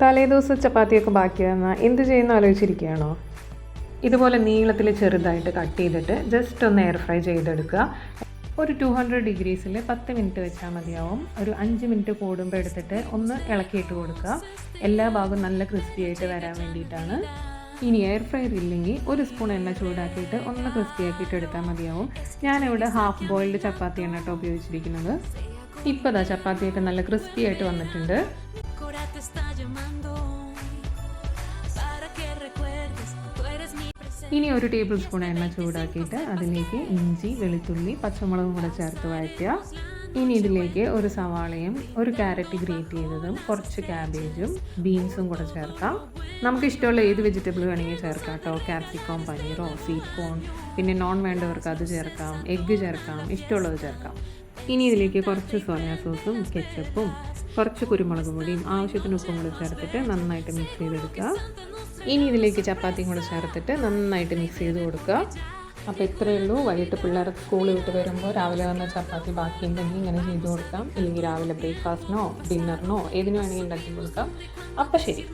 തലേദിവസം ചപ്പാത്തിയൊക്കെ ബാക്കി വന്നാൽ എന്ത് ചെയ്യുന്ന ആലോചിച്ചിരിക്കുകയാണോ? ഇതുപോലെ നീളത്തിൽ ചെറുതായിട്ട് കട്ട് ചെയ്തിട്ട് ജസ്റ്റ് ഒന്ന് എയർ ഫ്രൈ ചെയ്തെടുക്കുക. ഒരു 200 ഡിഗ്രീസിൽ 10 മിനിറ്റ് വെച്ചാൽ മതിയാവും. ഒരു 5 മിനിറ്റ് കൂടുമ്പോൾ എടുത്തിട്ട് ഒന്ന് ഇളക്കിയിട്ട് കൊടുക്കുക. എല്ലാ ഭാഗവും നല്ല ക്രിസ്പി ആയിട്ട് വരാൻ വേണ്ടിയിട്ടാണ്. ഇനി എയർ ഫ്രയർ ഇല്ലെങ്കിൽ 1 സ്പൂൺ എണ്ണ ചൂടാക്കിയിട്ട് ഒന്ന് ക്രിസ്പി ആക്കിയിട്ട് എടുത്താൽ മതിയാവും. ഞാനിവിടെ ഹാഫ് ബോയിൽഡ് ചപ്പാത്തിയാണ് കേട്ടോ ഉപയോഗിച്ചിരിക്കുന്നത്. ഇപ്പോൾ ദാ ചപ്പാത്തിയൊക്കെ നല്ല ക്രിസ്പി ആയിട്ട് വന്നിട്ടുണ്ട്. ഇനി ഒരു ടേബിൾ സ്പൂൺ എണ്ണ ചൂടാക്കിയിട്ട് അതിലേക്ക് ഇഞ്ചി, വെളുത്തുള്ളി, പച്ചമുളകും കൂടെ ചേർത്ത് വഴറ്റുക. ഇനി ഇതിലേക്ക് ഒരു സവാളയും ഒരു ക്യാരറ്റ് ഗ്രേറ്റ് ചെയ്തതും കുറച്ച് ക്യാബേജും ബീൻസും കൂടെ ചേർക്കാം. നമുക്ക് ഇഷ്ടമുള്ള ഏത് വെജിറ്റബിൾ വേണമെങ്കിൽ ചേർക്കാം കേട്ടോ. ക്യാപ്സിക്കം, പനീറോ, സ്വീറ്റ് കോൺ, പിന്നെ നോൺ വേണ്ടവർക്ക് അത് ചേർക്കാം, എഗ്ഗ് ചേർക്കാം, ഇഷ്ടമുള്ളത് ചേർക്കാം. ഇനി ഇതിലേക്ക് കുറച്ച് സോയാ സോസും കെച്ചപ്പും കുറച്ച് കുരുമുളക് പൊടിയും ആവശ്യത്തിന് ഉപ്പും കൂടെ ചേർത്തിട്ട് നന്നായിട്ട് മിക്സ് ചെയ്തെടുക്കുക. ഇനി ഇതിലേക്ക് ചപ്പാത്തിയും കൂടെ ചേർത്തിട്ട് നന്നായിട്ട് മിക്സ് ചെയ്ത് കൊടുക്കുക. അപ്പോൾ ഇത്രയേ ഉള്ളൂ. വൈകിട്ട് പിള്ളേർക്ക് സ്കൂളിൽ വിട്ട് വരുമ്പോൾ രാവിലെ വന്ന ചപ്പാത്തി ബാക്കിയുണ്ടെങ്കിൽ ഇങ്ങനെ ചെയ്ത് കൊടുക്കാം. ഇല്ലെങ്കിൽ രാവിലെ ബ്രേക്ക്ഫാസ്റ്റിനോ ഡിന്നറിനോ ഏതിനു വേണമെങ്കിൽ ഉണ്ടാക്കി കൊടുക്കാം. അപ്പോൾ ശരി.